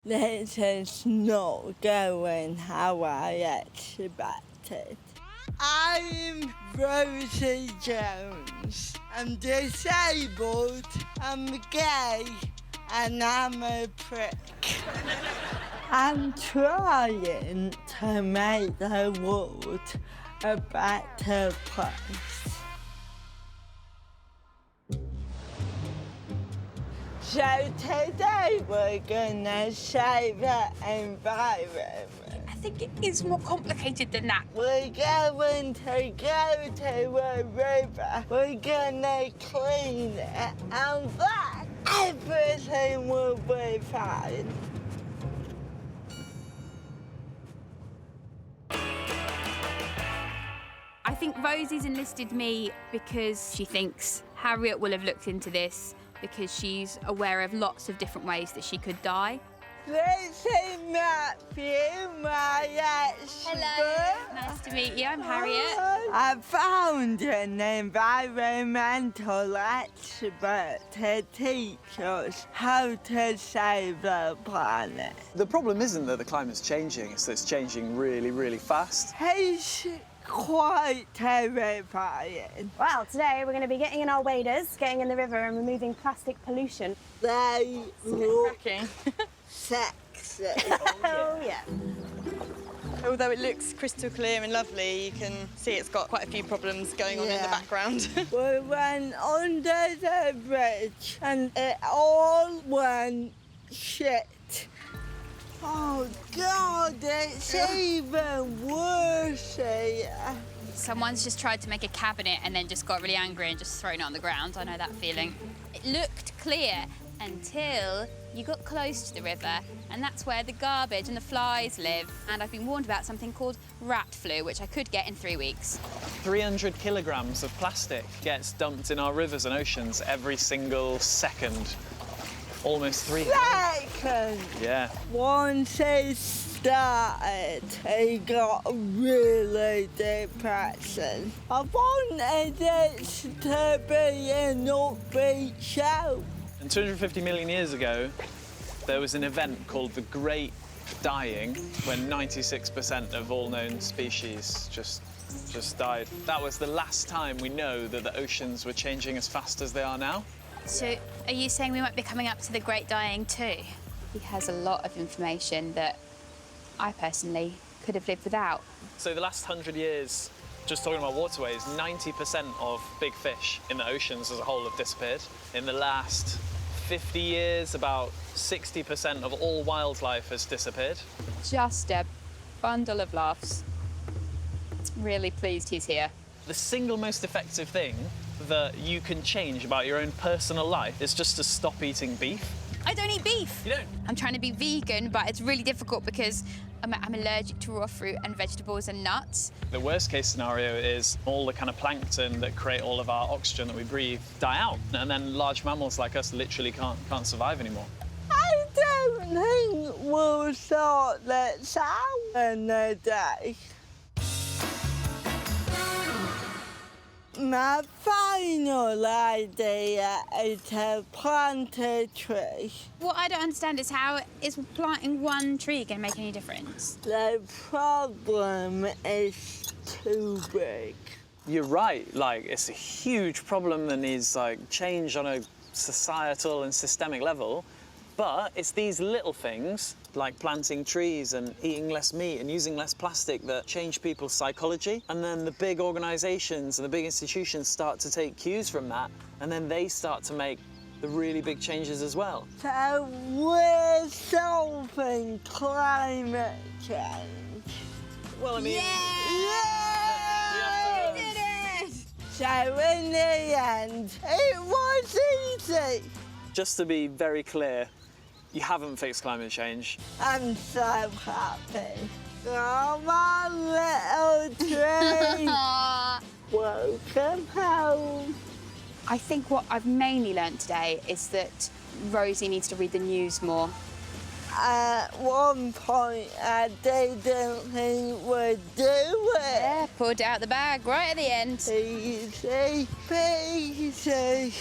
This is not going how I expected. I'm Rosie Jones. I'm disabled, I'm gay, and I'm a prick. I'm trying to make the world a better place. So today we're gonna save the environment. I think it is more complicated than that. We're going to go to a river. We're gonna clean it, and then everything will be fine. I think Rosie's enlisted me because she thinks Harriet will have looked into this, because she's aware of lots of different ways that she could die. This is Matthew, my expert. Hello, nice to meet you. I'm Harriet. I found an environmental expert to teach us how to save the planet. The problem isn't that the climate's changing, it's that it's changing really, really fast. He's quite terrifying. Well, today we're going to be getting in our waders, getting in the river and removing plastic pollution. They look Cracking. sexy. Oh, yeah. Although it looks crystal clear and lovely, you can see it's got quite a few problems going on in the background. We went under the bridge and it all went shit. Oh, God, it's even worse here. Someone's just tried to make a cabinet and then just got really angry and just thrown it on the ground. I know that feeling. It looked clear until you got close to the river, and that's where the garbage and the flies live. And I've been warned about something called rat flu, which I could get in 3 weeks. 300 kilograms of plastic gets dumped in our rivers and oceans every single second. Almost 3. Second. Yeah. Once it started, it got really depressing. I wanted it to be an upbeat show. And 250 million years ago, there was an event called the Great Dying, when 96% of all known species just died. That was the last time we know that the oceans were changing as fast as they are now. So are you saying we might be coming up to the Great Dying too? He has a lot of information that I personally could have lived without. So the last 100 years, just talking about waterways, 90% of big fish in the oceans as a whole have disappeared. In the last 50 years, about 60% of all wildlife has disappeared. Just a bundle of laughs. Really pleased he's here. The single most effective thing that you can change about your own personal life is just to stop eating beef. I don't eat beef. You don't? I'm trying to be vegan, but it's really difficult because I'm allergic to raw fruit and vegetables and nuts. The worst case scenario is all the kind of plankton that create all of our oxygen that we breathe die out, and then large mammals like us literally can't survive anymore. I don't think we'll sort this out in a day. My final idea is to plant a tree. What I don't understand is how is planting one tree going to make any difference? The problem is too big. You're right, like, it's a huge problem that needs, like, change on a societal and systemic level, but it's these little things, like planting trees and eating less meat and using less plastic, that change people's psychology. And then the big organisations and the big institutions start to take cues from that, and then they start to make the really big changes as well. So we're solving climate change. Well, I mean... Yeah! We did it! So in the end, it was easy. Just to be very clear, you haven't fixed climate change. I'm so happy. Come on, little tree. Welcome home. I think what I've mainly learned today is that Rosie needs to read the news more. At one point, I didn't think we'd do it. Yeah, pulled it out the bag right at the end. Easy peasy.